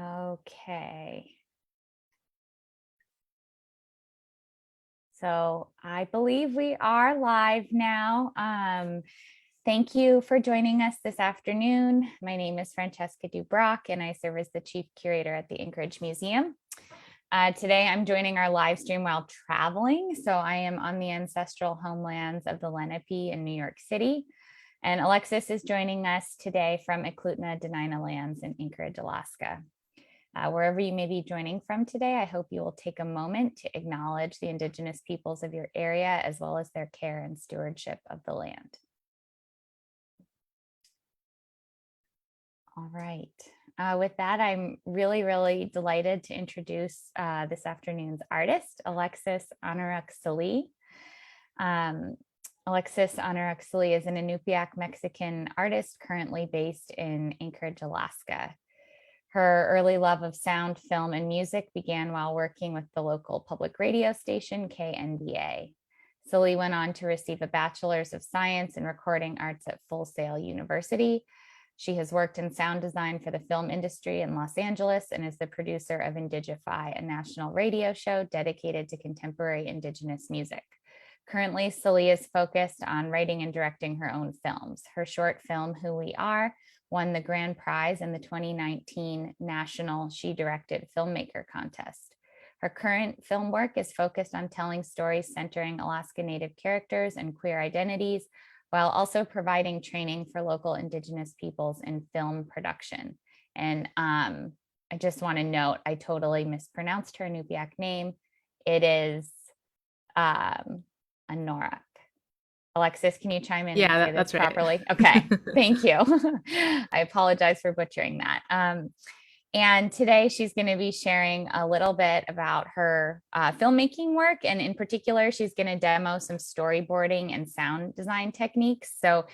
Okay. So I believe we are live now. Thank you for joining us this afternoon. My name is Francesca Dubrock, and I serve as the Chief Curator at the Anchorage Museum. Today, I'm joining our live stream while traveling. So I am on the ancestral homelands of the Lenape in New York City. And Alexis is joining us today from Eklutna Dena'ina lands in Anchorage, Alaska. Wherever you may be joining from today, I hope you will take a moment to acknowledge the Indigenous peoples of your area, as well as their care and stewardship of the land. All right. With that, I'm really delighted to introduce this afternoon's artist, Alexis Anoruk Sallee. Alexis Anoruk Sallee is an Inupiaq Mexican artist currently based in Anchorage, Alaska. Her early love of sound, film, and music began while working with the local public radio station, KNBA. Sallee went on to receive a Bachelor's of Science in Recording Arts at Full Sail University. She has worked in sound design for the film industry in Los Angeles and is the producer of Indigify, a national radio show dedicated to contemporary Indigenous music. Currently, Sallee is focused on writing and directing her own films. Her short film, Who We Are, won the grand prize in the 2019 National She Directed Filmmaker Contest. Her current film work is focused on telling stories centering Alaska Native characters and queer identities, while also providing training for local Indigenous peoples in film production. And I just want to note, I totally mispronounced her Inupiaq name. It is Anoruk. Alexis, can you chime in and say that's this right. properly? Okay, thank you. I apologize for butchering that. And today she's going to be sharing a little bit about her filmmaking work. And in particular, she's going to demo some storyboarding and sound design techniques. So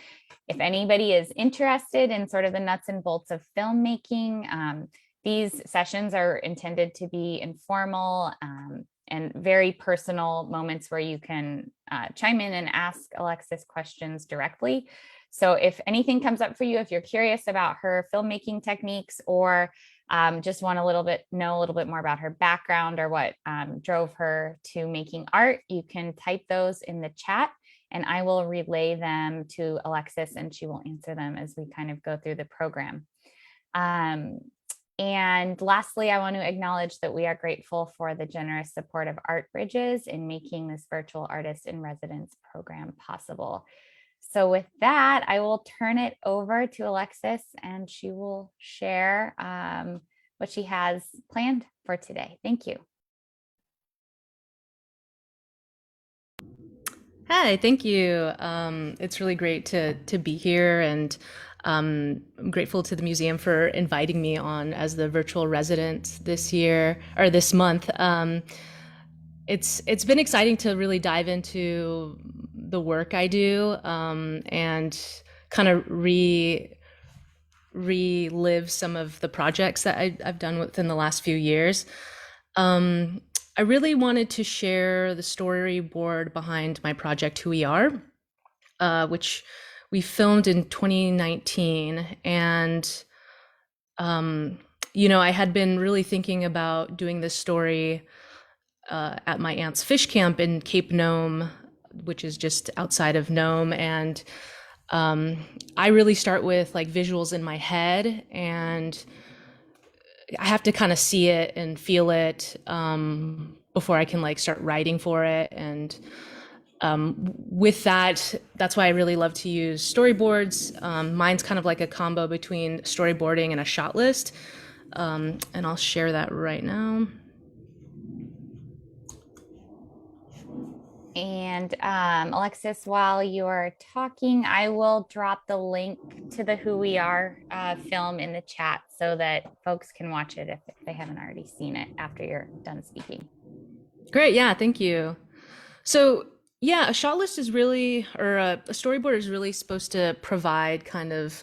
if anybody is interested in sort of the nuts and bolts of filmmaking, these sessions are intended to be informal and very personal moments where you can chime in and ask Alexis questions directly. So if anything comes up for you, if you're curious about her filmmaking techniques or just want know a little bit more about her background or what drove her to making art, you can type those in the chat and I will relay them to Alexis and she will answer them as we kind of go through the program. And lastly, I want to acknowledge that we are grateful for the generous support of Art Bridges in making this virtual artist in residence program possible. So with that, I will turn it over to Alexis and she will share what she has planned for today. Thank you. Hi, thank you. It's really great to be here, and I'm grateful to the museum for inviting me on as the virtual resident this year or this month. It's been exciting to really dive into the work I do and kind of relive some of the projects that I've done within the last few years. I really wanted to share the storyboard behind my project, Who We Are, which we filmed in 2019. And, I had been really thinking about doing this story at my aunt's fish camp in Cape Nome, which is just outside of Nome. And I really start with like visuals in my head, and I have to kind of see it and feel it before I can like start writing for it. And with that, that's why I really love to use storyboards. Mine's kind of like a combo between storyboarding and a shot list. And I'll share that right now. And Alexis, while you're talking, I will drop the link to the Who We Are film in the chat so that folks can watch it if they haven't already seen it after you're done speaking. Great, yeah, thank you. So yeah, a shot list is really, or a storyboard is really supposed to provide kind of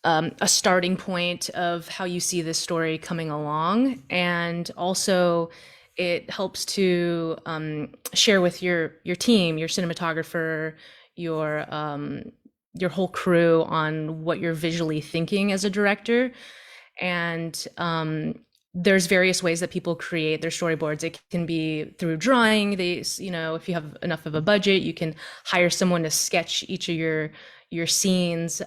a starting point of how you see this story coming along, and also it helps to share with your team, your cinematographer, your whole crew on what you're visually thinking as a director. And there's various ways that people create their storyboards. It can be through drawing. If you have enough of a budget, you can hire someone to sketch each of your scenes.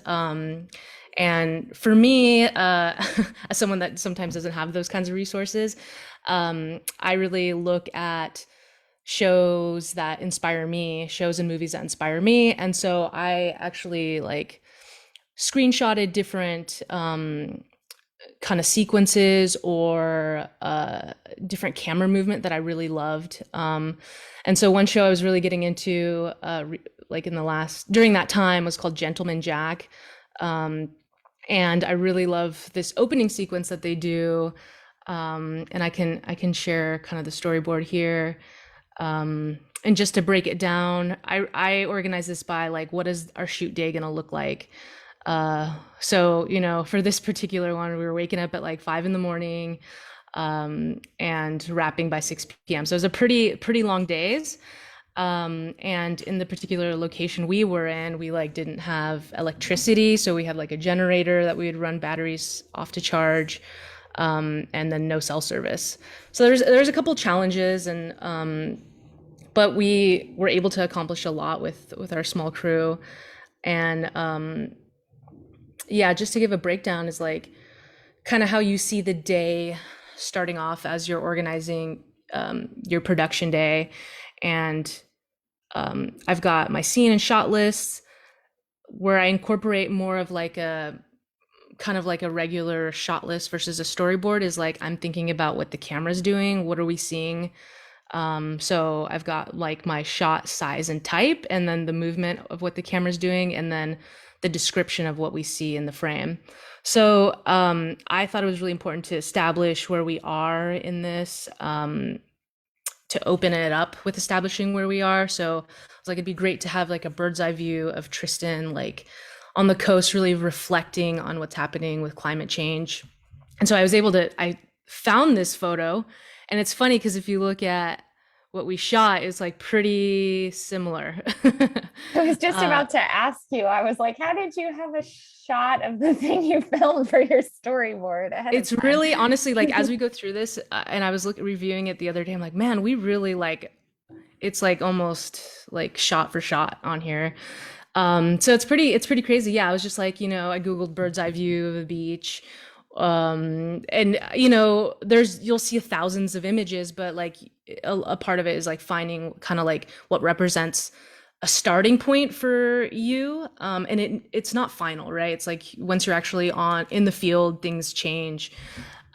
And for me, as someone that sometimes doesn't have those kinds of resources, I really look at shows and movies that inspire me. And so I actually like screenshotted different kind of sequences or different camera movement that I really loved. And so one show I was really getting into, like during that time, was called Gentleman Jack. And I really love this opening sequence that they do. And I can share kind of the storyboard here. And just to break it down, I organize this by like, what is our shoot day gonna look like? So, for this particular one, we were waking up at like 5 a.m, and wrapping by 6 p.m. So it was a pretty long days. And in the particular location we were in, we like didn't have electricity. So we had like a generator that we would run batteries off to charge, and then no cell service. So there's a couple challenges, but we were able to accomplish a lot with our small crew. And, yeah, just to give a breakdown is like kind of how you see the day starting off as you're organizing your production day. And I've got my scene and shot lists where I incorporate more of like a kind of like a regular shot list versus a storyboard. Is like I'm thinking about what the camera's doing, what are we seeing. So I've got like my shot size and type, and then the movement of what the camera's doing, and then the description of what we see in the frame. So I thought it was really important to establish where we are in this, to open it up with establishing where we are. So it's like, it'd be great to have like a bird's eye view of Tristan, like on the coast, really reflecting on what's happening with climate change. And so I found this photo, and it's funny because if you look at what we shot, it's like pretty similar. I was just about to ask you, I was like, how did you have a shot of the thing you filmed for your storyboard ahead It's of time? really, honestly, like as we go through this, and I was reviewing it the other day, I'm like, man, we really like, it's like almost like shot for shot on here. So it's pretty crazy. Yeah, I was just like, I Googled bird's eye view of the beach. And you'll see thousands of images, but like a part of it is like finding kind of like what represents a starting point for you. And it's not final, right? It's like once you're actually in the field, things change.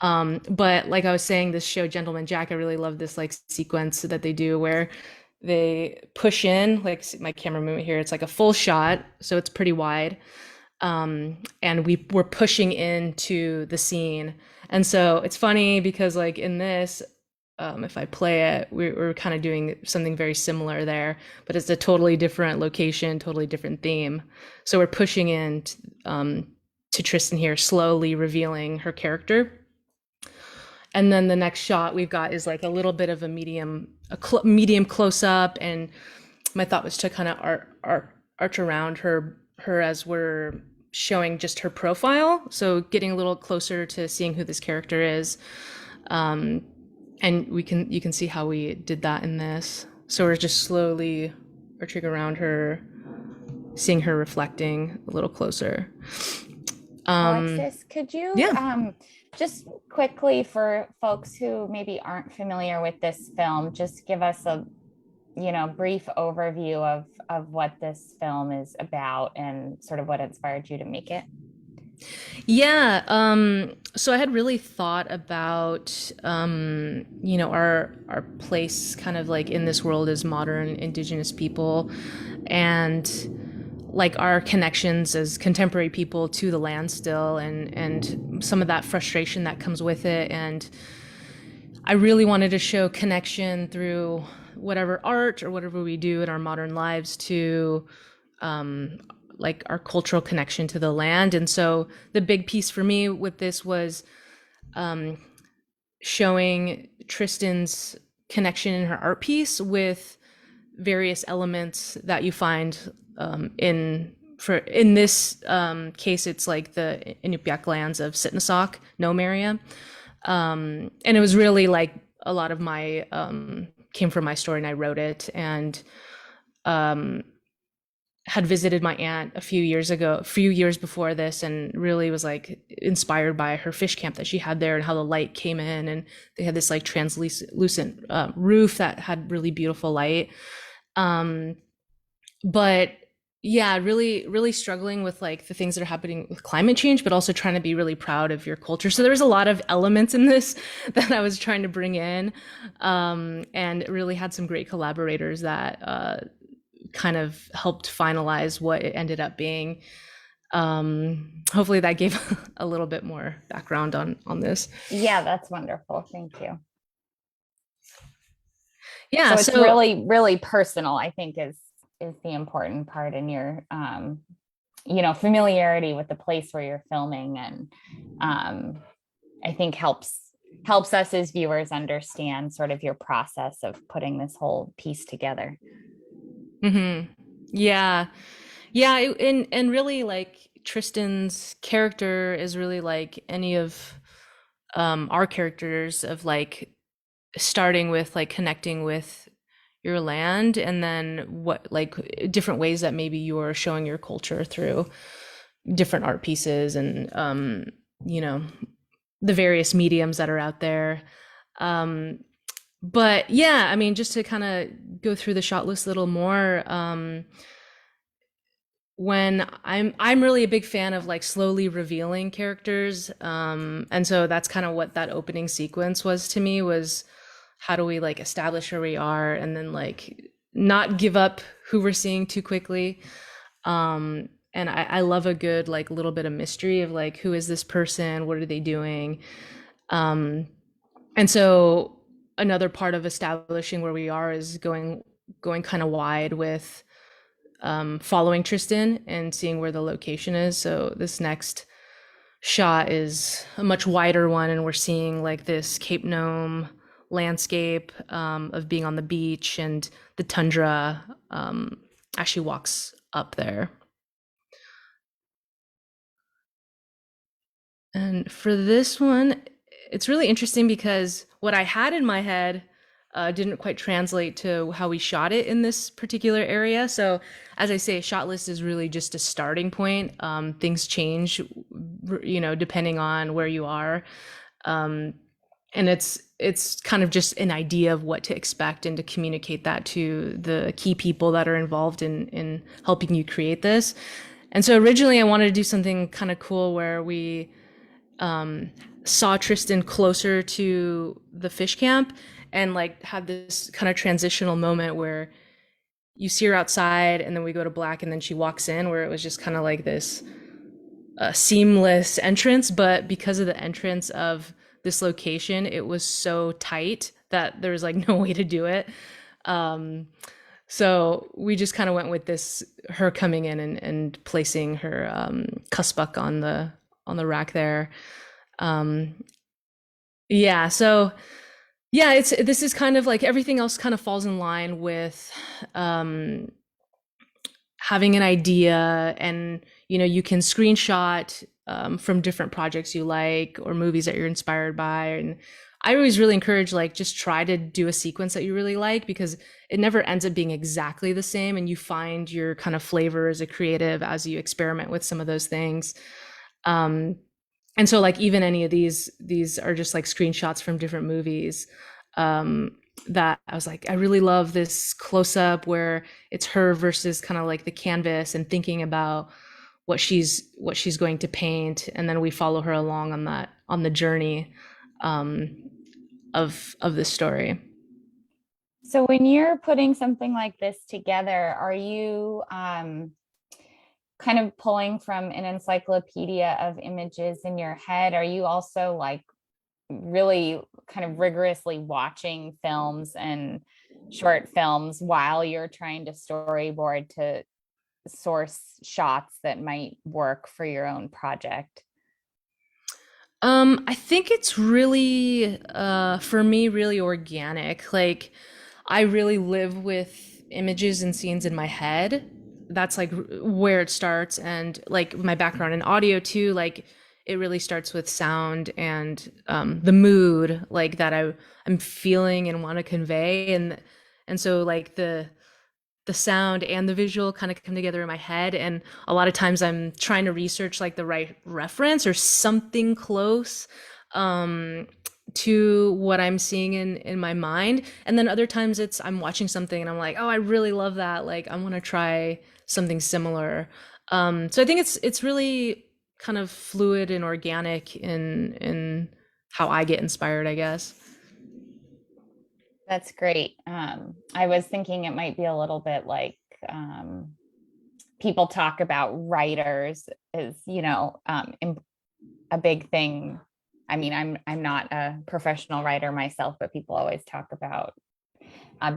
But like I was saying, this show Gentleman Jack, I really love this like sequence that they do where they push in, like my camera movement here, it's like a full shot, so it's pretty wide. And we're pushing into the scene. And so it's funny because like in this, if I play it, we're kind of doing something very similar there, but it's a totally different location, totally different theme. So we're pushing in to Tristan here, slowly revealing her character. And then the next shot we've got is like a little bit of a medium close up. And my thought was to kind of arch around her as we're showing just her profile. So getting a little closer to seeing who this character is. And you can see how we did that in this. So we're just slowly arching around her, seeing her reflecting a little closer. Alexis, could you Yeah. just quickly, for folks who maybe aren't familiar with this film, just give us a brief overview of what this film is about and sort of what inspired you to make it? Yeah. So I had really thought about, our place kind of like in this world as modern Indigenous people, and like our connections as contemporary people to the land still, and some of that frustration that comes with it. And I really wanted to show connection through whatever art or whatever we do in our modern lives to like our cultural connection to the land. And so the big piece for me with this was showing Tristan's connection in her art piece with various elements that you find in this case, it's like the Inupiaq lands of Sitnasak, Nome area. And it was really like a lot of my came from my story, and I wrote it, and um, had visited my aunt a few years before this, and really was like inspired by her fish camp that she had there and how the light came in, and they had this like translucent roof that had really beautiful light. Um, but yeah, really struggling with like the things that are happening with climate change, but also trying to be really proud of your culture. So there was a lot of elements in this that I was trying to bring in, and really had some great collaborators that kind of helped finalize what it ended up being. Hopefully that gave a little bit more background on this. Yeah, that's wonderful. Thank you. Yeah, So it's so really, really personal, I think is the important part in your familiarity with the place where you're filming, and I think helps us as viewers understand sort of your process of putting this whole piece together. yeah, yeah, and really like Tristan's character is really like any of our characters, of like starting with like connecting with your land, and then what like different ways that maybe you're showing your culture through different art pieces, and you know, the various mediums that are out there. um but yeah, I mean, just to kind of go through the shot list a little more, when I'm really a big fan of like slowly revealing characters, and so that's kind of what that opening sequence was to me, was how do we like establish where we are, and then like not give up who we're seeing too quickly. And I love a good like little bit of mystery of like, who is this person, what are they doing. And so another part of establishing where we are is going kind of wide with following Tristan and seeing where the location is. So this next shot is a much wider one, and we're seeing like this Cape Nome landscape, of being on the beach, and the tundra as she walks up there. And for this one, it's really interesting because what I had in my head didn't quite translate to how we shot it in this particular area. So, as I say, shot list is really just a starting point. Things change, you know, depending on where you are. And it's kind of just an idea of what to expect, and to communicate that to the key people that are involved in helping you create this. And so originally I wanted to do something kind of cool where we saw Tristan closer to the fish camp, and like had this kind of transitional moment where you see her outside, and then we go to black, and then she walks in, where it was just kind of like this seamless entrance. But because of the entrance of this location, it was so tight that there was like no way to do it. So we just kind of went with this, her coming in and placing her cuspuk on the rack there. Yeah, so yeah, this is kind of like everything else kind of falls in line with having an idea, and you know, you can screenshot from different projects you like, or movies that you're inspired by. And I always really encourage like, just try to do a sequence that you really like, because it never ends up being exactly the same, and you find your kind of flavor as a creative as you experiment with some of those things. And so like, even any of these are just like screenshots from different movies, that I was like, I really love this close up where it's her versus kind of like the canvas, and thinking about what she's going to paint, and then we follow her along on the journey of this story. So when you're putting something like this together, are you kind of pulling from an encyclopedia of images in your head? Are you also like really kind of rigorously watching films and short films while you're trying to storyboard to source shots that might work for your own project? I think it's really for me really organic. Like, I really live with images and scenes in my head. That's like where it starts. And like my background in audio too, like it really starts with sound and the mood like that I'm feeling and want to convey, and so like the sound and the visual kind of come together in my head. And a lot of times I'm trying to research like the right reference or something close um, to what I'm seeing in my mind. And then other times it's I'm watching something and I'm like, oh, I really love that. Like I want to try something similar. So I think it's really kind of fluid and organic in how I get inspired, I guess. That's great. I was thinking it might be a little bit like um, people talk about writers as, a big thing. I mean, I'm not a professional writer myself, but people always talk about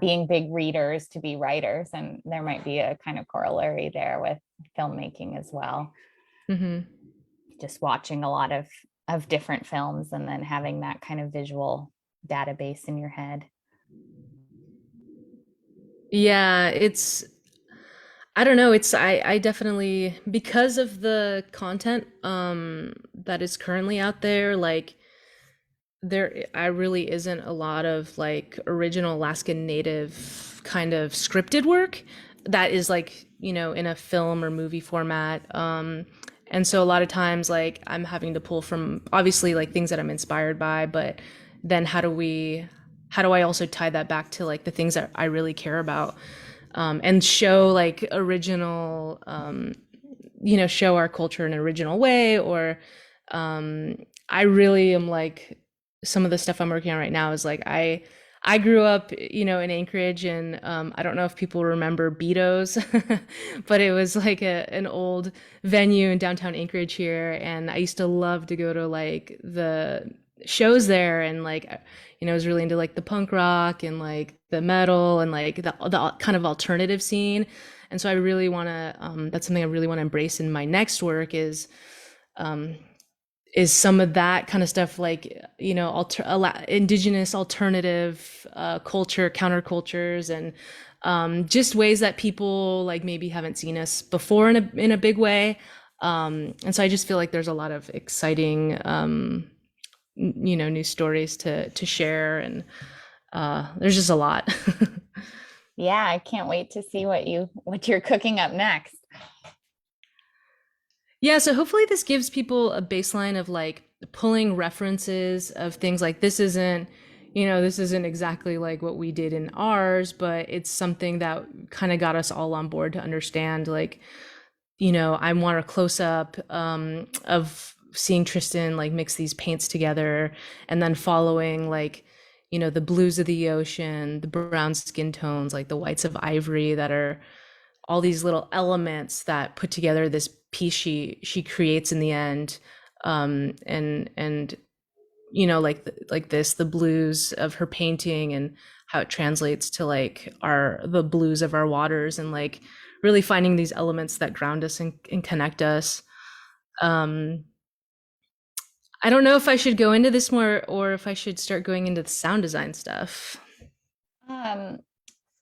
being big readers to be writers, and there might be a kind of corollary there with filmmaking as well. Hmm. Just watching a lot of different films and then having that kind of visual database in your head. Yeah, I don't know, I definitely, because of the content that is currently out there, like there I really isn't a lot of like original Alaskan Native kind of scripted work that is like, in a film or movie format. And so a lot of times like I'm having to pull from obviously like things that I'm inspired by, but then how do I also tie that back to like the things that I really care about? And show like original, show our culture in an original way. Or I really am like, some of the stuff I'm working on right now is like I grew up, in Anchorage, and I don't know if people remember Beato's, but it was like an old venue in downtown Anchorage here, and I used to love to go to like the shows there, and like I was really into like the punk rock and like the metal and like the kind of alternative scene. And so I really want to that's something I really want to embrace in my next work um, is some of that kind of stuff, like indigenous alternative culture, countercultures, and just ways that people like maybe haven't seen us before in a big way. And so I just feel like there's a lot of exciting new stories to share, and there's just a lot. Yeah, I can't wait to see what you're cooking up next. Yeah, so hopefully this gives people a baseline of like pulling references of things like this isn't exactly like what we did in ours, but it's something that kind of got us all on board to understand like, I want a close up of seeing Tristan like mix these paints together, and then following like, the blues of the ocean, the brown skin tones, like the whites of ivory, that are all these little elements that put together this piece she creates in the end. And like this, the blues of her painting and how it translates to like the blues of our waters, and like really finding these elements that ground us and connect us. um I don't know if I should go into this more or if I should start going into the sound design stuff. Um,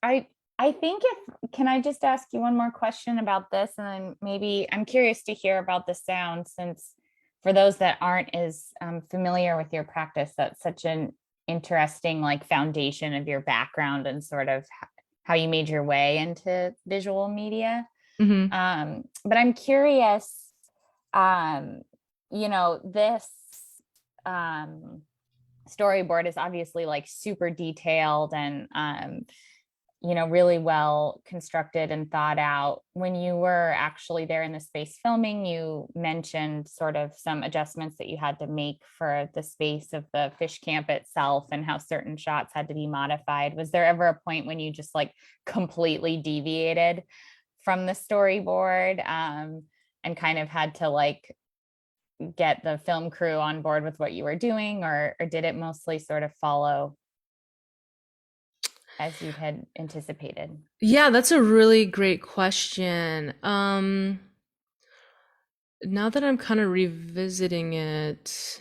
I I think if can I just ask you one more question about this, and then maybe I'm curious to hear about the sound, since for those that aren't as familiar with your practice, that's such an interesting like foundation of your background and sort of how you made your way into visual media. Hmm. But I'm curious, um, this um, storyboard is obviously like super detailed and really well constructed and thought out. When you were actually there in the space filming, you mentioned sort of some adjustments that you had to make for the space of the fish camp itself and how certain shots had to be modified. Was there ever a point when you just like completely deviated from the storyboard, and kind of had to like get the film crew on board with what you were doing, or did it mostly sort of follow as you had anticipated? Yeah, that's a really great question. Now that I'm kind of revisiting it,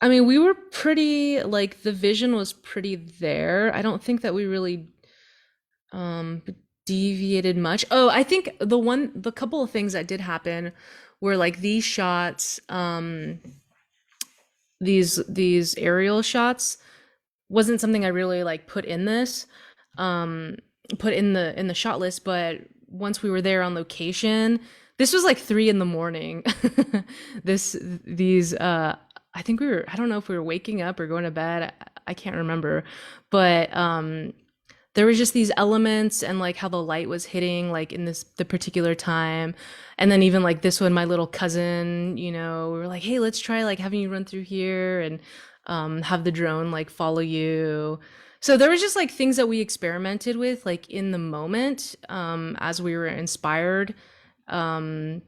I mean, we were pretty, like, the vision was pretty there. I don't think that we really um deviated much. Oh, I think the couple of things that did happen where like these shots, these aerial shots wasn't something I really like put in this, um, put in the shot list. But once we were there on location, this was like 3 in the morning. this these I think we were, I don't know if we were waking up or going to bed. I can't remember, but there was just these elements and like how the light was hitting like in this the particular time. And then even like this one, my little cousin, we were like, hey, let's try like having you run through here and have the drone like follow you. So there was just like things that we experimented with like in the moment, as we were inspired. um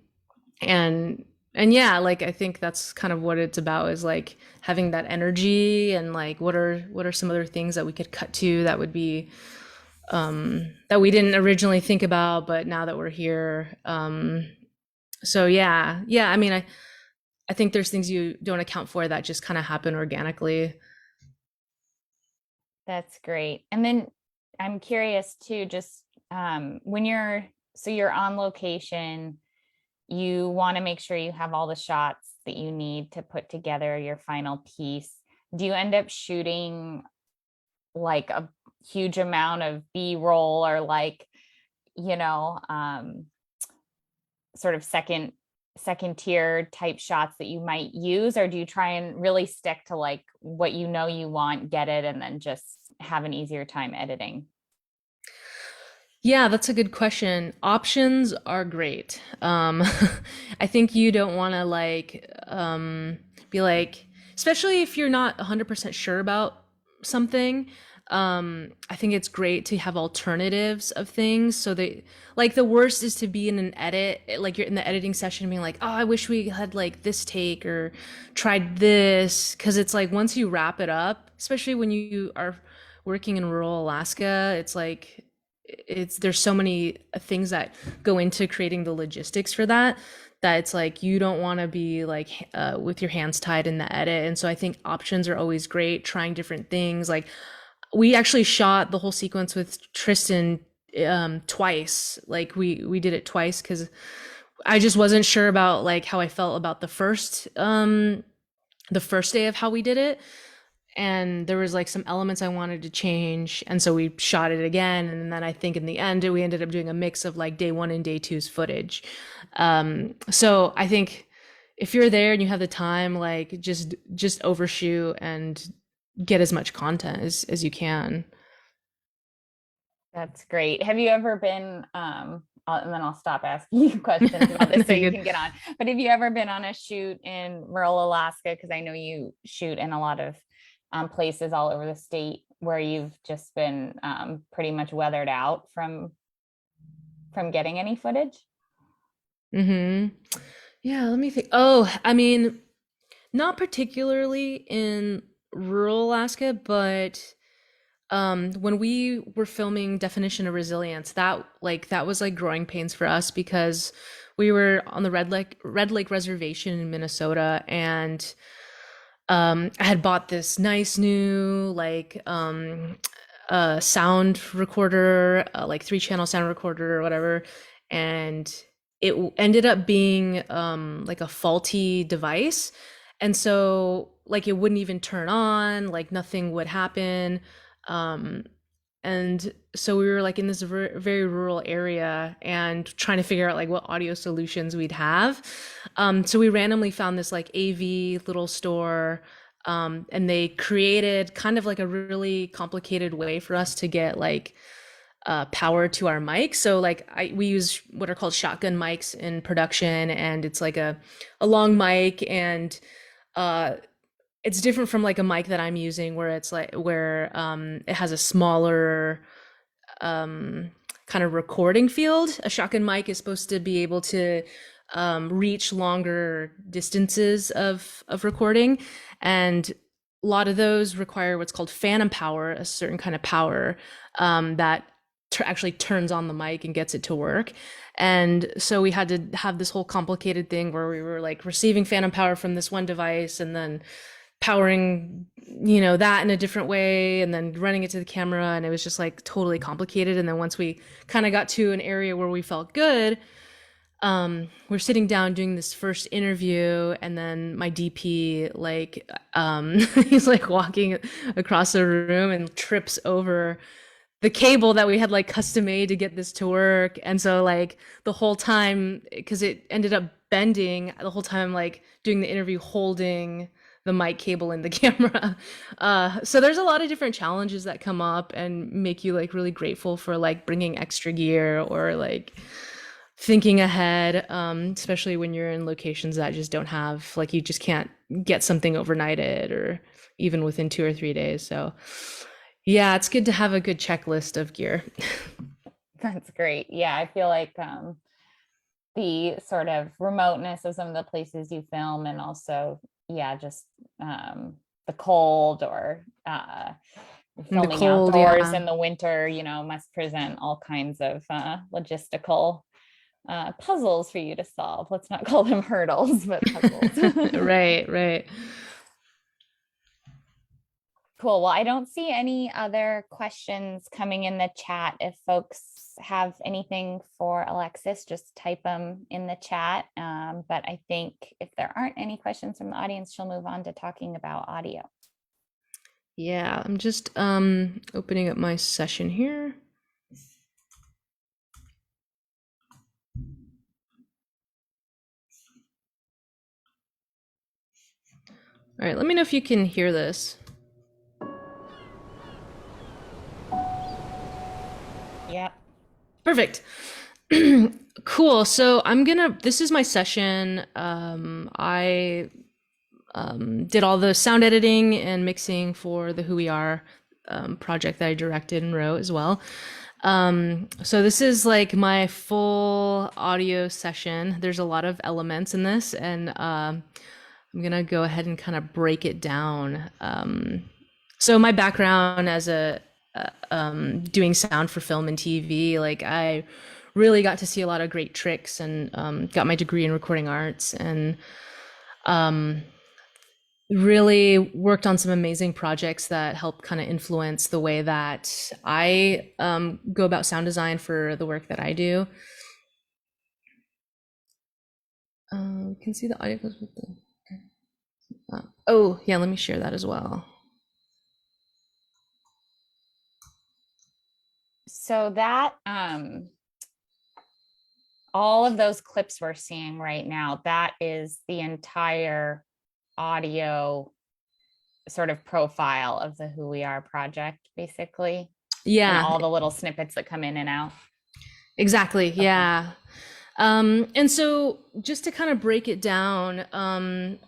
and yeah, like I think that's kind of what it's about, is like having that energy, and like what are some other things that we could cut to that would be that we didn't originally think about, but now that we're here. So yeah, I mean, I think there's things you don't account for that just kind of happen organically. That's great. And then I'm curious too, just when you're on location, you want to make sure you have all the shots that you need to put together your final piece. Do you end up shooting like a huge amount of B-roll, or like, you know, sort of second tier type shots that you might use, or do you try and really stick to like what you want, get it, and then just have an easier time editing? Yeah, that's a good question. Options are great. I think you don't want to like be like, especially if you're not 100% sure about something. I think it's great to have alternatives of things. So they like, the worst is to be in an edit, like you're in the editing session being like, oh, I wish we had like this take or tried this. Cause it's like once you wrap it up, especially when you are working in rural Alaska, it's like there's so many things that go into creating the logistics for that, that it's like you don't want to be like with your hands tied in the edit. And so I think options are always great, trying different things. Like we actually shot the whole sequence with Tristan twice. Like we did it twice because I just wasn't sure about like how I felt about the first day of how we did it, and there was like some elements I wanted to change, and so we shot it again. And then I think in the end we ended up doing a mix of like day one and day two's footage. So I think if you're there and you have the time, like just overshoot and get as much content as you can. That's great. Have you ever been, and then I'll stop asking you questions about this so you Good. can get on. But have you ever been on a shoot in rural Alaska? Because I know you shoot in a lot of places all over the state where you've just been pretty much weathered out from getting any footage. Hmm. Yeah, let me think. Oh, I mean, not particularly in rural Alaska, but when we were filming Definition of Resilience, that was like growing pains for us because we were on the Red Lake Reservation in Minnesota, and I had bought this nice new like sound recorder, like 3 channel sound recorder or whatever, and ended up being like a faulty device, and so like it wouldn't even turn on, like nothing would happen. um and so we were like in this very rural area and trying to figure out like what audio solutions we'd have. So we randomly found this like AV little store, and they created kind of like a really complicated way for us to get like power to our mic. So like we use what are called shotgun mics in production, and it's like a long mic, and uh it's different from like a mic that I'm using where it's like where it has a smaller um kind of recording field. A shotgun mic is supposed to be able to reach longer distances of recording, and a lot of those require what's called phantom power, a certain kind of power that actually turns on the mic and gets it to work. And so we had to have this whole complicated thing where we were like receiving phantom power from this one device and then powering that in a different way and then running it to the camera, and it was just like totally complicated. And then once we kind of got to an area where we felt good, we're sitting down doing this first interview, and then my DP like he's like walking across the room and trips over the cable that we had like custom made to get this to work. And so like the whole time, because it ended up bending the whole time, like doing the interview holding the mic cable in the camera. So there's a lot of different challenges that come up and make you like really grateful for like bringing extra gear or like thinking ahead, especially when you're in locations that just don't have, like, you just can't get something overnighted or even within 2 or 3 days. So yeah, it's good to have a good checklist of gear. That's great. Yeah, I feel like the sort of remoteness of some of the places you film, and also, yeah, just the cold, or In the filming cold, outdoors yeah. in the winter, must present all kinds of logistical puzzles for you to solve. Let's not call them hurdles, but puzzles. Right, right. Cool. Well, I don't see any other questions coming in the chat. If folks have anything for Alexis, just type them in the chat. But I think if there aren't any questions from the audience, she'll move on to talking about audio. Yeah, I'm just opening up my session here. All right, let me know if you can hear this. Yep. Perfect. Cool. So this is my session. I did all the sound editing and mixing for the Who We Are project that I directed and wrote as well. So this is like my full audio session. There's a lot of elements in this, and I'm gonna go ahead and kind of break it down. So my background as a doing sound for film and TV, like I really got to see a lot of great tricks, and got my degree in recording arts, and really worked on some amazing projects that helped kind of influence the way that I go about sound design for the work that I do. You can see the audio goes with the. Oh yeah, let me share that as well. So that all of those clips we're seeing right now, that is the entire audio sort of profile of the Who We Are project, basically. And Yeah, all the little snippets that come in and out. exactly. Okay. Yeah. And so just to kind of break it down,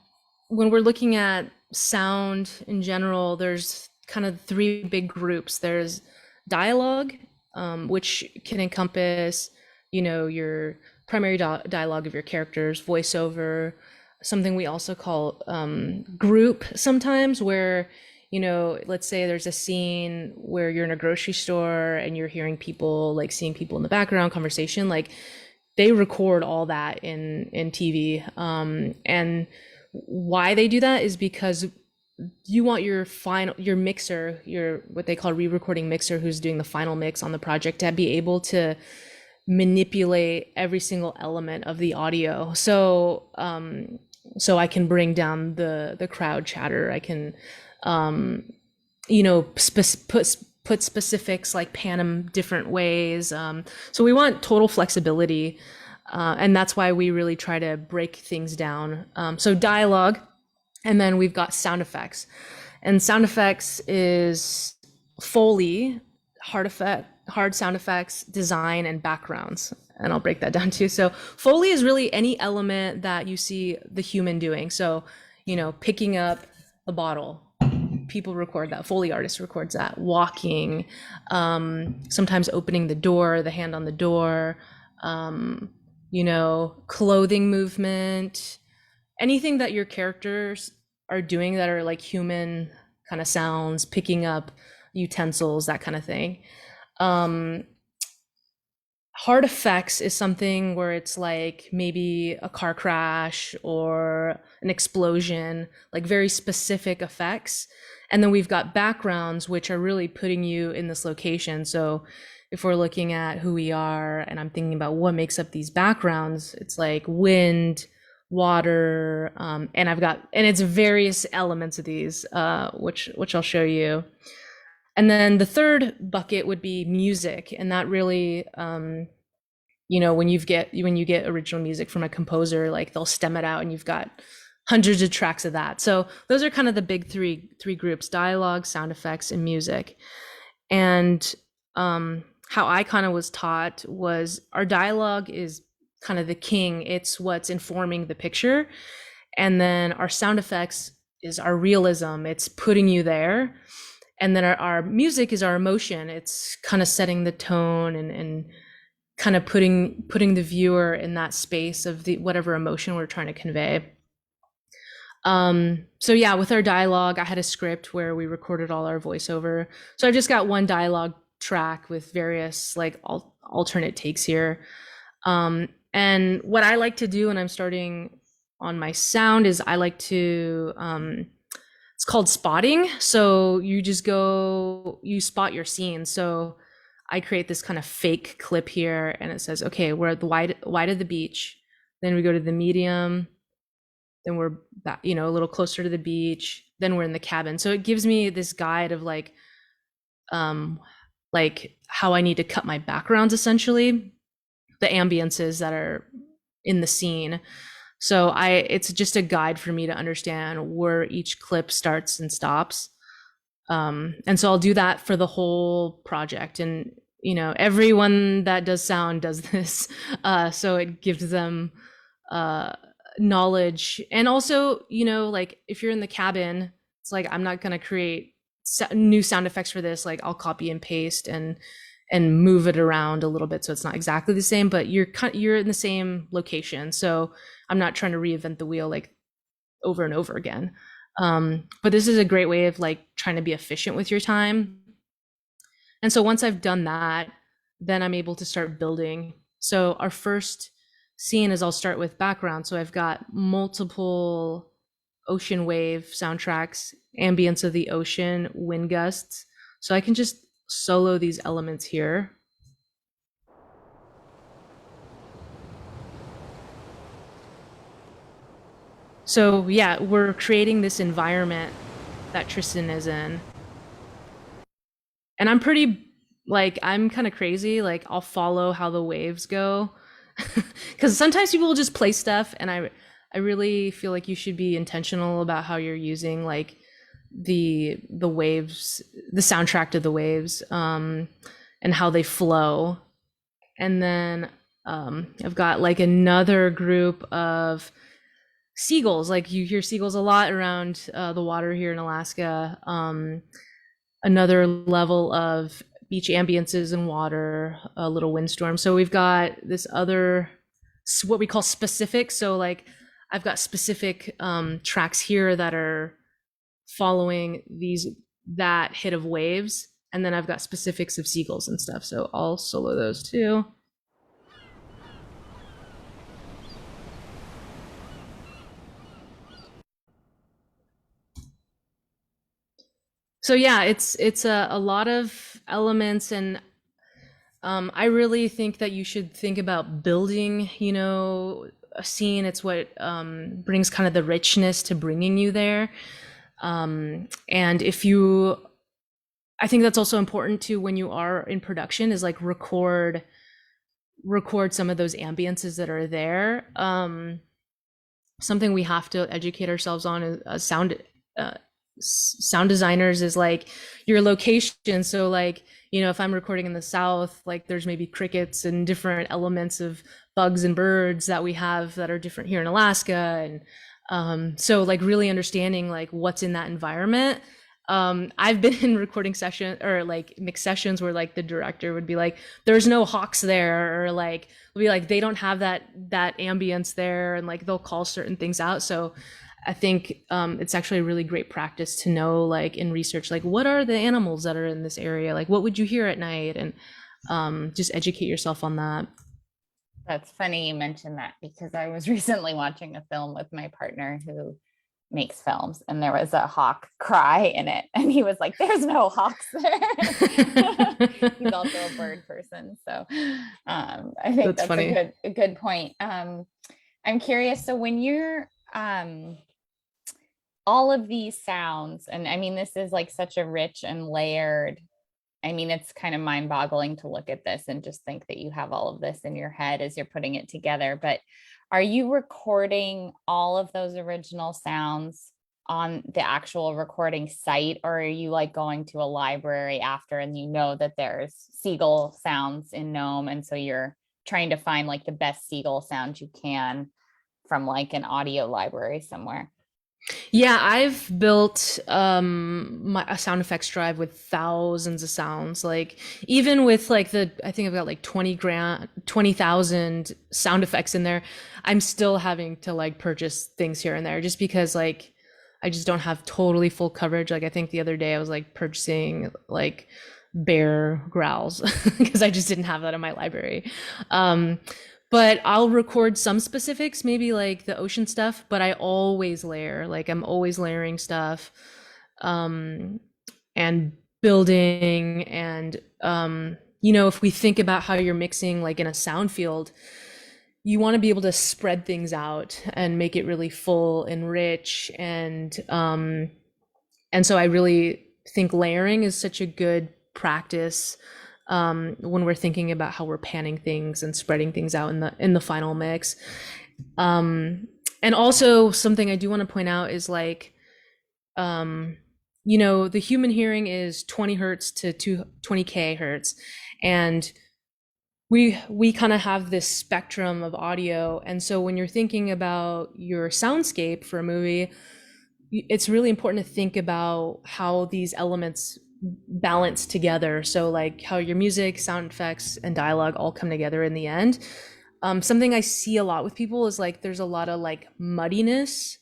when we're looking at sound in general, there's kind of three big groups. There's dialogue, which can encompass, your primary dialogue of your characters, voiceover, something we also call group sometimes, where, let's say there's a scene where you're in a grocery store and you're hearing people, like seeing people in the background, conversation, like they record all that in TV. And why they do that is because you want your mixer, your what they call re-recording mixer, who's doing the final mix on the project, to be able to manipulate every single element of the audio. So I can bring down the crowd chatter. I can put specifics, like pan them different ways. So we want total flexibility, and that's why we really try to break things down. So dialogue, and then we've got sound effects. And sound effects is Foley, hard sound effects, design, and backgrounds. And I'll break that down too. So Foley is really any element that you see the human doing. So, picking up the bottle, people record that. Foley artist records that. Walking, sometimes opening the door, the hand on the door, clothing movement, anything that your characters are doing that are like human kind of sounds, picking up utensils, that kind of thing. Hard effects is something where it's like maybe a car crash or an explosion, like very specific effects. And then we've got backgrounds, which are really putting you in this location. So if we're looking at who we are and I'm thinking about what makes up these backgrounds, it's like wind, water, and it's various elements of these, which I'll show you. And then the third bucket would be music, and that really, when you get original music from a composer, like they'll stem it out, and you've got hundreds of tracks of that. So those are kind of the big three groups: dialogue, sound effects, and music. And how I kind of was taught was our dialogue is kind of the king. It's what's informing the picture. And then our sound effects is our realism. It's putting you there. And then our music is our emotion. It's kind of setting the tone and kind of putting the viewer in that space of the whatever emotion we're trying to convey. So yeah, with our dialogue, I had a script where we recorded all our voiceover. So I just got one dialogue track with various like alternate takes here. And what I like to do when I'm starting on my sound is I like to, it's called spotting. So you spot your scene. So I create this kind of fake clip here, and it says, okay, we're at the wide of the beach. Then we go to the medium. Then we're back, a little closer to the beach. Then we're in the cabin. So it gives me this guide of like how I need to cut my backgrounds, essentially, the ambiences that are in the scene. So it's just a guide for me to understand where each clip starts and stops. And so I'll do that for the whole project. And, everyone that does sound does this. So it gives them knowledge. And also, like if you're in the cabin, it's like, I'm not going to create new sound effects for this. Like I'll copy and paste and move it around a little bit so it's not exactly the same, but you're in the same location. So I'm not trying to reinvent the wheel like over and over again. But this is a great way of like trying to be efficient with your time. And so once I've done that, then I'm able to start building. So our first scene is I'll start with background. So I've got multiple ocean wave soundtracks, ambience of the ocean, wind gusts. So I can just solo these elements here. So yeah, we're creating this environment that Tristan is in. And I'm kind of crazy. Like I'll follow how the waves go. Because sometimes people will just play stuff, and I really feel like you should be intentional about how you're using like the waves, the soundtrack to the waves, and how they flow. And then I've got like another group of seagulls. Like you hear seagulls a lot around the water here in Alaska. Another level of beach ambiences and water, a little windstorm. So we've got this other, what we call specific. So like I've got specific tracks here that are following that hit of waves. And then I've got specifics of seagulls and stuff. So I'll solo those too. So yeah, it's a lot of elements, and I really think that you should think about building, a scene. It's what brings kind of the richness to bringing you there. And I think that's also important too when you are in production, is like record some of those ambiences that are there. Something we have to educate ourselves on is sound designers is like your location. So like, if I'm recording in the South, like there's maybe crickets and different elements of bugs and birds that we have that are different here in Alaska. And so like really understanding like what's in that environment. I've been in recording session or like mix sessions where like the director would be like, there's no hawks there, or like will be like, they don't have that ambience there, and like they'll call certain things out. So I think it's actually a really great practice to know, like in research, like what are the animals that are in this area? Like what would you hear at night? And just educate yourself on that. That's funny you mentioned that, because I was recently watching a film with my partner who makes films, and there was a hawk cry in it, and he was like, "There's no hawks there." He's also a bird person, so I think That's that's funny. a good point. I'm curious. So when you're all of these sounds, and I mean, this is like such a rich and layered. I mean, it's kind of mind boggling to look at this and just think that you have all of this in your head as you're putting it together. But are you recording all of those original sounds on the actual recording site, or are you like going to a library after and you know that there's seagull sounds in Nome, and so you're trying to find like the best seagull sound you can from like an audio library somewhere? Yeah, I've built a sound effects drive with thousands of sounds. Like even with like I think I've got like 20,000 sound effects in there. I'm still having to like purchase things here and there just because like I just don't have totally full coverage. Like I think the other day I was like purchasing like bear growls because I just didn't have that in my library. Um, but I'll record some specifics, maybe like the ocean stuff, but I always layer, like I'm always layering stuff, um, and building. And, if we think about how you're mixing like in a sound field, you want to be able to spread things out and make it really full and rich. And so I really think layering is such a good practice when we're thinking about how we're panning things and spreading things out in the final mix. And also something I do want to point out is like, the human hearing is 20 hertz to 20K hertz, and we kind of have this spectrum of audio. And so when you're thinking about your soundscape for a movie, it's really important to think about how these elements balance together. So like how your music, sound effects, and dialogue all come together in the end. Something I see a lot with people is like there's a lot of like muddiness.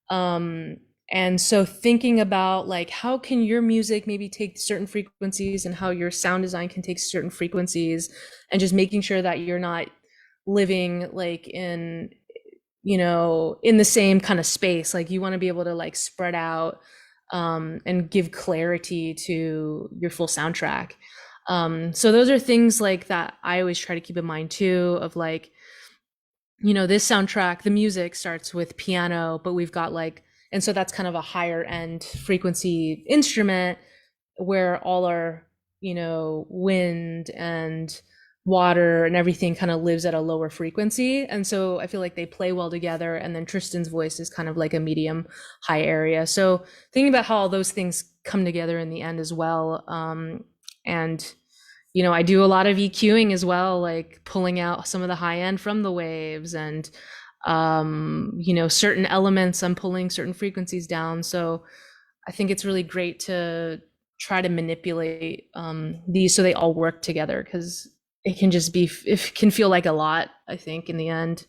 And so thinking about like how can your music maybe take certain frequencies and how your sound design can take certain frequencies, and just making sure that you're not living like in the same kind of space. Like you want to be able to like spread out and give clarity to your full soundtrack. So those are things like that I always try to keep in mind too, of like, this soundtrack, the music starts with piano, but we've got like, and so that's kind of a higher end frequency instrument where all our, wind and water and everything kind of lives at a lower frequency. And so I feel like they play well together. And then Tristan's voice is kind of like a medium high area. So thinking about how all those things come together in the end as well. And I do a lot of EQing as well, like pulling out some of the high end from the waves, and certain elements I'm pulling certain frequencies down. So I think it's really great to try to manipulate these so they all work together, because it can feel like a lot, I think, in the end.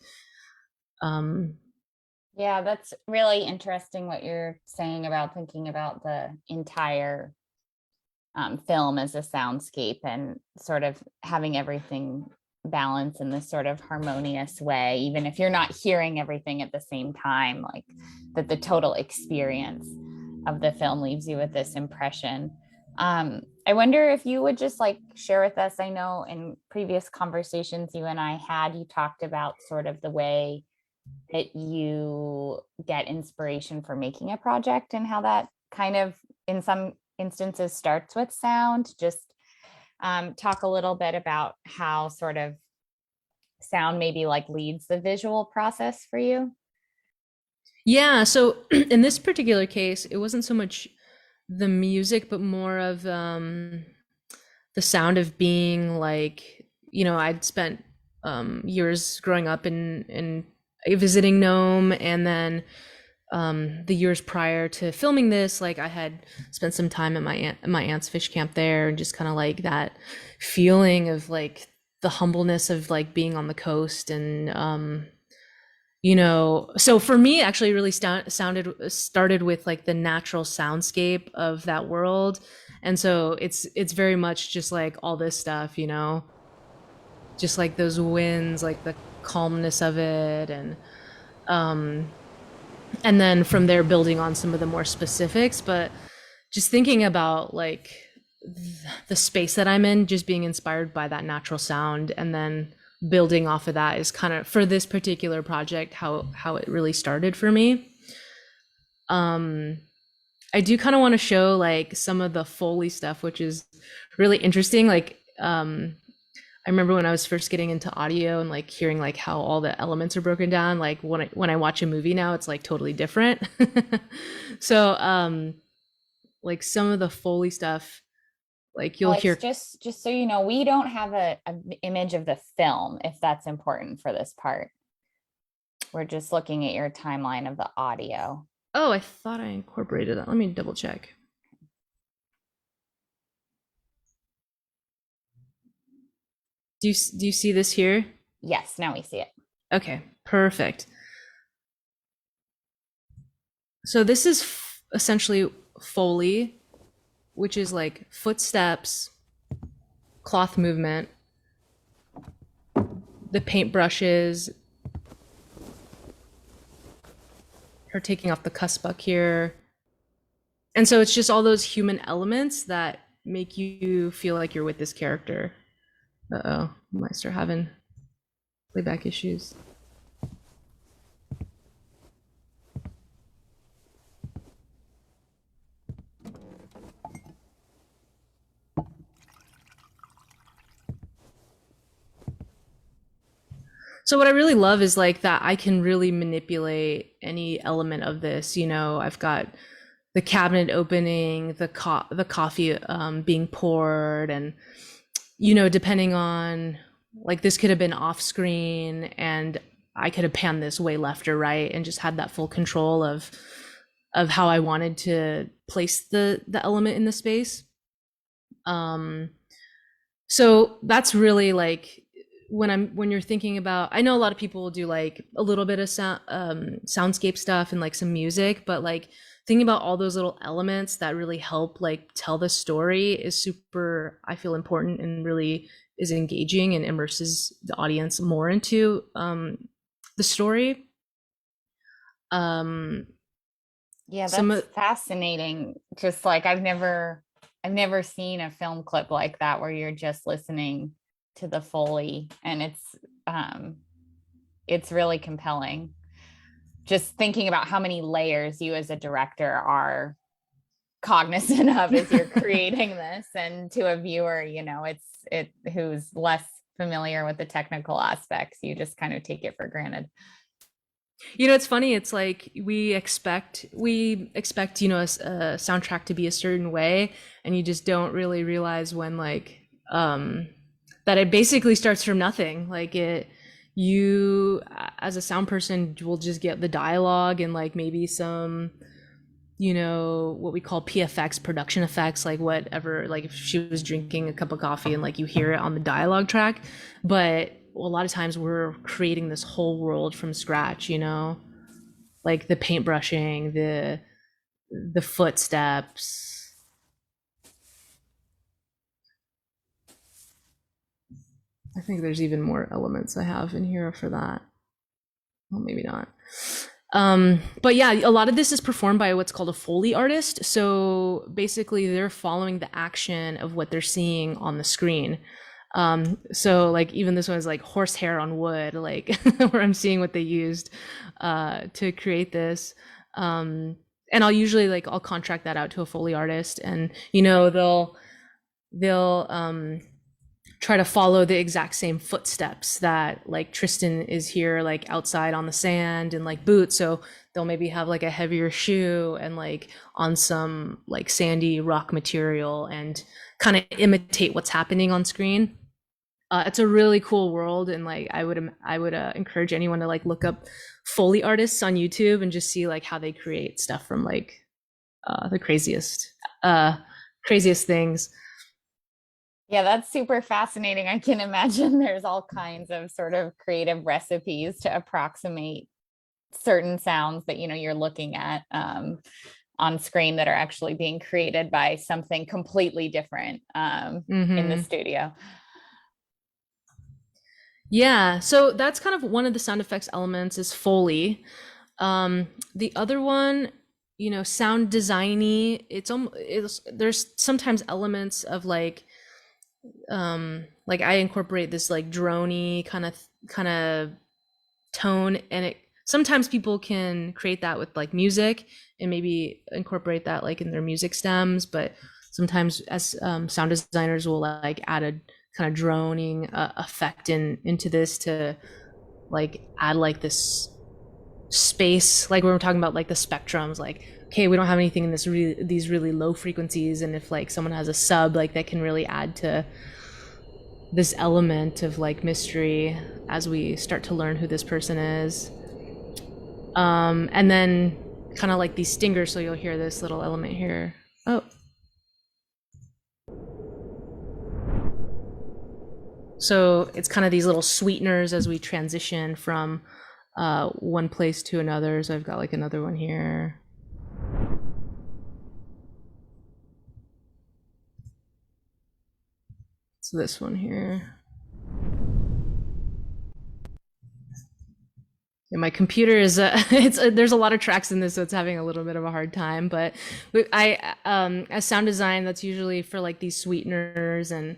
Yeah, that's really interesting what you're saying about thinking about the entire film as a soundscape and sort of having everything balance in this sort of harmonious way, even if you're not hearing everything at the same time, like that the total experience of the film leaves you with this impression. I wonder if you would just like share with us. I know in previous conversations you and I had, you talked about sort of the way that you get inspiration for making a project and how that kind of in some instances starts with sound. Just talk a little bit about how sort of sound maybe like leads the visual process for you. Yeah, so in this particular case, it wasn't so much the music, but more of the sound of being like, I'd spent years growing up in visiting Nome, and then the years prior to filming this, like I had spent some time at my aunt's fish camp there, and just kind of like that feeling of like the humbleness of like being on the coast. And so for me actually really started with like the natural soundscape of that world. And so it's very much just like all this stuff, just like those winds, like the calmness of it. And And then from there, building on some of the more specifics. But just thinking about like the space that I'm in, just being inspired by that natural sound, and then building off of that is kind of for this particular project how it really started for me. Um, I do kind of want to show like some of the Foley stuff, which is really interesting. Like, I remember when I was first getting into audio and like hearing like how all the elements are broken down. Like when I watch a movie now, it's like totally different. So, like some of the Foley stuff, like you'll Alex, hear. just so you know, we don't have a image of the film, if that's important for this part. We're just looking at your timeline of the audio. Oh, I thought I incorporated that. Let me double check. Do you see this here? Yes, now we see it. Okay, perfect. So this is essentially Foley, which is like footsteps, cloth movement, the paintbrushes, her taking off the cussbuck here. And so it's just all those human elements that make you feel like you're with this character. Uh-oh, I might start having playback issues. So what I really love is like that I can really manipulate any element of this. You know, I've got the cabinet opening, the coffee being poured, and you know, depending on like this could have been off screen, and I could have panned this way left or right, and just had that full control of how I wanted to place the element in the space. Um, so that's really like when you're thinking about, I know a lot of people will do like a little bit of soundscape stuff and like some music, but like thinking about all those little elements that really help like tell the story is super, I feel, important, and really is engaging and immerses the audience more into the story. Um, Yeah, some that's of, fascinating. Just like I've never seen a film clip like that where you're just listening to the Foley, and it's really compelling. Just thinking about how many layers you as a director are cognizant of as you're creating this, and to a viewer, you know, it who's less familiar with the technical aspects, you just kind of take it for granted. you know, it's funny. It's like we expect you know a soundtrack to be a certain way, and you just don't really realize when like that it basically starts from nothing. Like it, you as a sound person will just get the dialogue and like maybe some, you know, what we call PFX, production effects, like whatever, like if she was drinking a cup of coffee and like you hear it on the dialogue track. But a lot of times we're creating this whole world from scratch, you know, like the paintbrushing, the footsteps. I think there's even more elements I have in here for that. Well, maybe not. But yeah, a lot of this is performed by what's called a Foley artist. So basically, they're following the action of what they're seeing on the screen. So like even this one is like horsehair on wood, like where I'm seeing what they used to create this. And I'll usually like I'll contract that out to a Foley artist, and you know they'll try to follow the exact same footsteps that like Tristan is here like outside on the sand and like boots, so they'll maybe have like a heavier shoe and like on some like sandy rock material and kind of imitate what's happening on screen. It's a really cool world, and like I would encourage anyone to like look up Foley artists on YouTube and just see like how they create stuff from like the craziest things. Yeah, that's super fascinating. I can imagine there's all kinds of sort of creative recipes to approximate certain sounds that, you know, you're looking at on screen that are actually being created by something completely different in the Mm-hmm. studio. Yeah, so that's kind of one of the sound effects elements is Foley. The other one, you know, sound designy. There's sometimes elements of like I incorporate this like droney kind of tone, and it sometimes people can create that with like music and maybe incorporate that like in their music stems, but sometimes as sound designers will like add a kind of droning effect into this to like add like this space, like we were talking about like the spectrums, like okay, we don't have anything in these really low frequencies, and if like someone has a sub, like that can really add to this element of like mystery as we start to learn who this person is. And then kind of like these stingers, so you'll hear this little element here. Oh. So it's kind of these little sweeteners as we transition from one place to another. So I've got like another one here. So this one here. And my computer is there's a lot of tracks in this, so it's having a little bit of a hard time. But I as sound design, that's usually for like these sweeteners and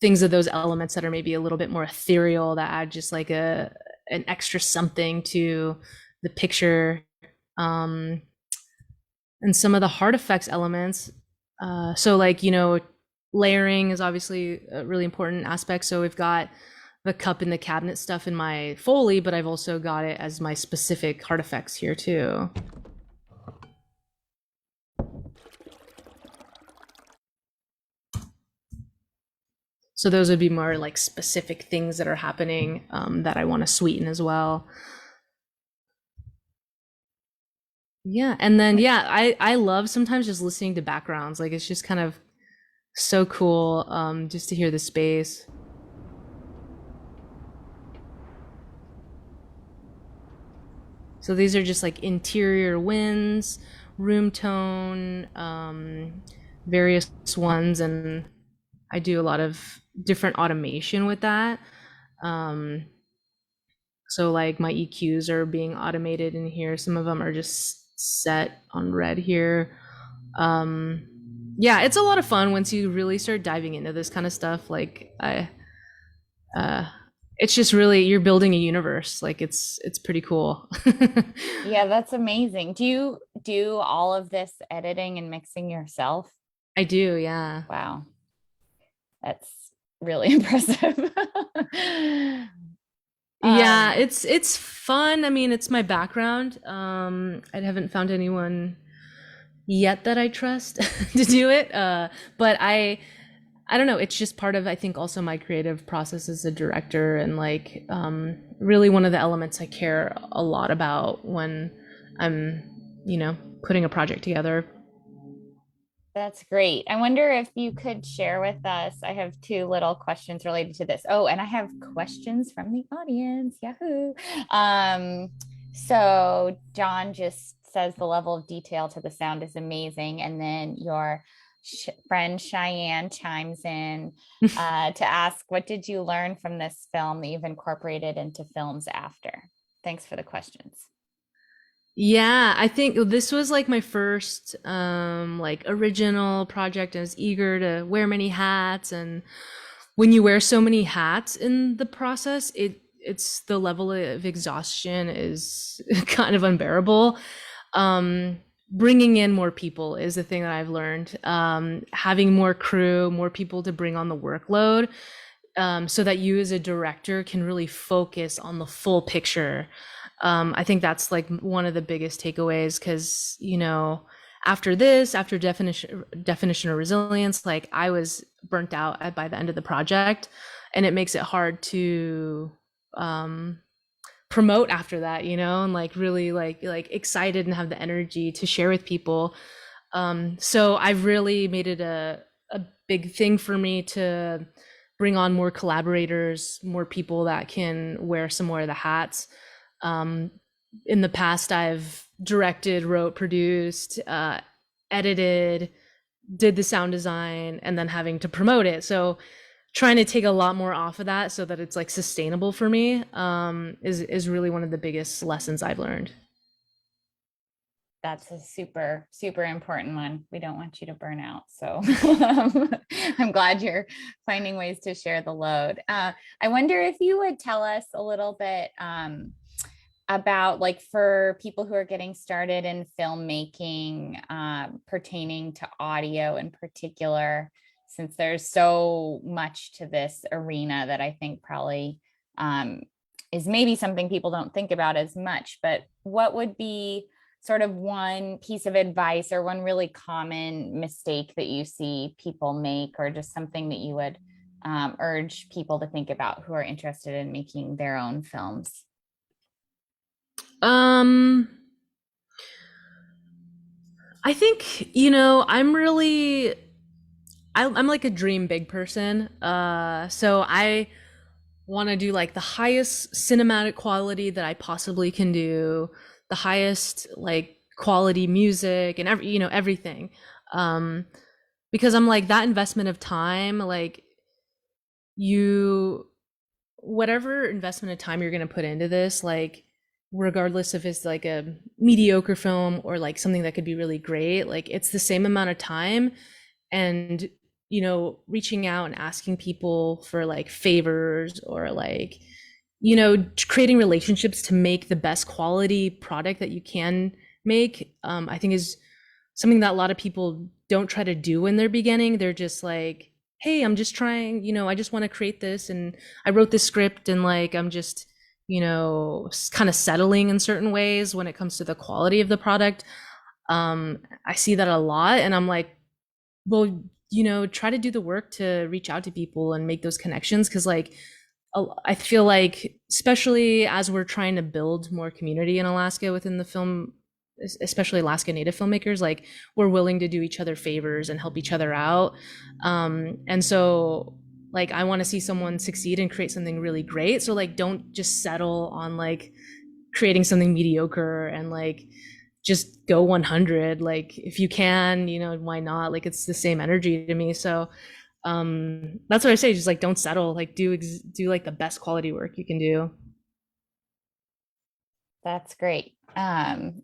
things of those elements that are maybe a little bit more ethereal, that add just like an extra something to the picture. And some of the hard effects elements. So like, you know, layering is obviously a really important aspect. So we've got the cup and the cabinet stuff in my Foley, but I've also got it as my specific hard effects here too. So those would be more like specific things that are happening that I want to sweeten as well. Yeah, and then yeah, I love sometimes just listening to backgrounds. Like it's just kind of so cool just to hear the space. So these are just like interior winds, room tone, various ones, and I do a lot of different automation with that. So like my EQs are being automated in here. Some of them are just set on red here. Yeah, it's a lot of fun once you really start diving into this kind of stuff. Like it's just really, you're building a universe. Like it's pretty cool. Yeah, that's amazing. Do you do all of this editing and mixing yourself? I do, yeah. Wow, that's really impressive. Yeah, it's fun. I mean, it's my background. I haven't found anyone yet that I trust to do it. But I don't know, it's just part of, I think, also my creative process as a director, and like really one of the elements I care a lot about when I'm, you know, putting a project together. That's great. I wonder if you could share with us. I have two little questions related to this. Oh, and I have questions from the audience. Yahoo. So John just says the level of detail to the sound is amazing. And then your friend Cheyenne chimes in to ask, what did you learn from this film that you've incorporated into films after? Thanks for the questions. Yeah, I think this was like my first like original project. I was eager to wear many hats, and when you wear so many hats in the process, it's the level of exhaustion is kind of unbearable. Bringing in more people is the thing that I've learned. Having more crew, more people to bring on the workload, so that you as a director can really focus on the full picture. I think that's like one of the biggest takeaways, because, you know, after definition of resilience, like I was burnt out by the end of the project, and it makes it hard to promote after that, you know, and like really like excited and have the energy to share with people. So I've really made it a big thing for me to bring on more collaborators, more people that can wear some more of the hats. In the past, I've directed, wrote, produced, edited, did the sound design, and then having to promote it. So trying to take a lot more off of that so that it's like sustainable for me, is really one of the biggest lessons I've learned. That's a super, super important one. We don't want you to burn out. So I'm glad you're finding ways to share the load. I wonder if you would tell us a little bit about, like, for people who are getting started in filmmaking, pertaining to audio in particular, since there's so much to this arena that I think probably is maybe something people don't think about as much, but what would be sort of one piece of advice or one really common mistake that you see people make, or just something that you would urge people to think about who are interested in making their own films? Um, I think, I'm like a dream big person. So I want to do like the highest cinematic quality that I possibly can do, the highest like quality music and everything. Um, because I'm like that investment of time, like you, whatever investment of time you're going to put into this, like regardless if it's like a mediocre film or like something that could be really great, like it's the same amount of time. And reaching out and asking people for like favors, or like creating relationships to make the best quality product that you can make, I think is something that a lot of people don't try to do when they're beginning. They're just like, hey, I'm just trying, I just want to create this, and I wrote this script, and like I'm just kind of settling in certain ways when it comes to the quality of the product. I see that a lot, and I'm like, well, try to do the work to reach out to people and make those connections, because like I feel like, especially as we're trying to build more community in Alaska within the film, especially Alaska Native filmmakers, like we're willing to do each other favors and help each other out. And so like I want to see someone succeed and create something really great. So like don't just settle on like creating something mediocre, and like just go 100. Like if you can, why not? Like it's the same energy to me. So that's what I say, just like don't settle, like do like the best quality work you can do. That's great. And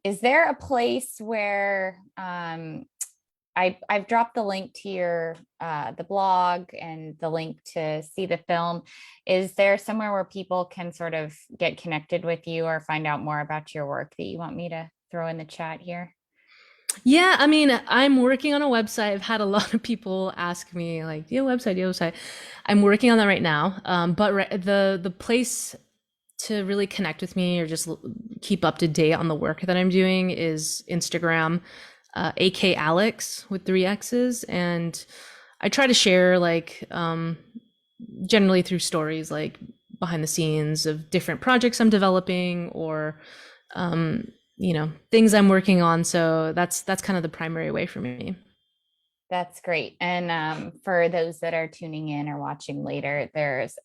is there a place where I've dropped the link to your the blog and the link to see the film. Is there somewhere where people can sort of get connected with you or find out more about your work that you want me to throw in the chat here? Yeah, I mean, I'm working on a website. I've had a lot of people ask me like, do you have a website? Do you have a website? I'm working on that right now. But the place to really connect with me or just keep up to date on the work that I'm doing is Instagram, AK Alex with 3 X's. And I try to share like generally through stories like behind the scenes of different projects I'm developing, or things I'm working on. So that's kind of the primary way for me. That's great. And for those that are tuning in or watching later, there's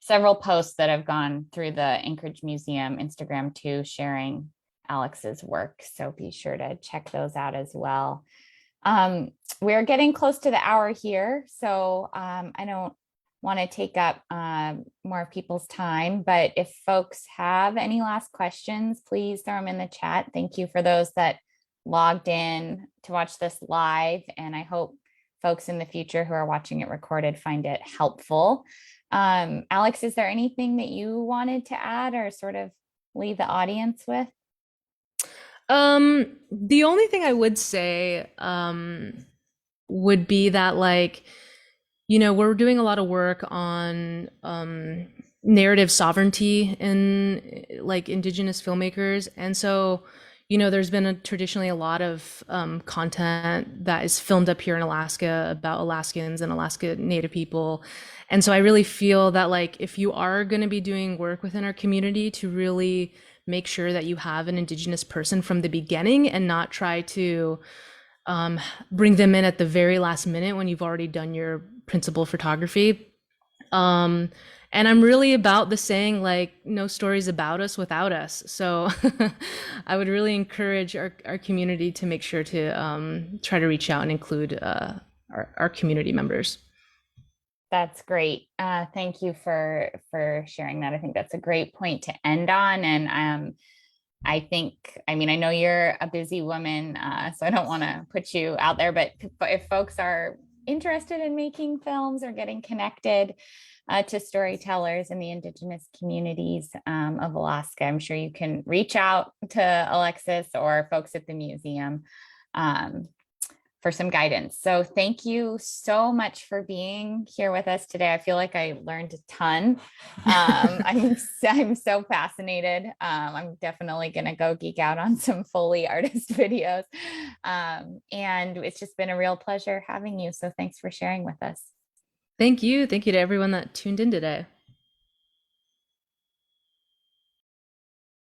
several posts that have gone through the Anchorage Museum Instagram too, sharing Alex's work. So be sure to check those out as well. We're getting close to the hour here, so I don't want to take up more of people's time, but if folks have any last questions, please throw them in the chat. Thank you for those that logged in to watch this live, and I hope folks in the future who are watching it recorded find it helpful. Alex, is there anything that you wanted to add or sort of leave the audience with? The only thing I would say would be that like, we're doing a lot of work on narrative sovereignty in like Indigenous filmmakers. And so, there's been traditionally a lot of content that is filmed up here in Alaska about Alaskans and Alaska Native people. And so I really feel that like if you are going to be doing work within our community, to really make sure that you have an Indigenous person from the beginning, and not try to bring them in at the very last minute when you've already done your principal photography. And I'm really about the saying like, no stories about us without us. So I would really encourage our community to make sure to try to reach out and include our community members. That's great. Thank you for sharing that. I think that's a great point to end on. And I think, I mean, I know you're a busy woman, so I don't want to put you out there, but if folks are interested in making films or getting connected to storytellers in the Indigenous communities of Alaska, I'm sure you can reach out to Alexis or folks at the museum. For some guidance. So thank you so much for being here with us today. I feel like I learned a ton. I'm so fascinated. I'm definitely going to go geek out on some Foley artist videos. And it's just been a real pleasure having you. So thanks for sharing with us. Thank you. Thank you to everyone that tuned in today.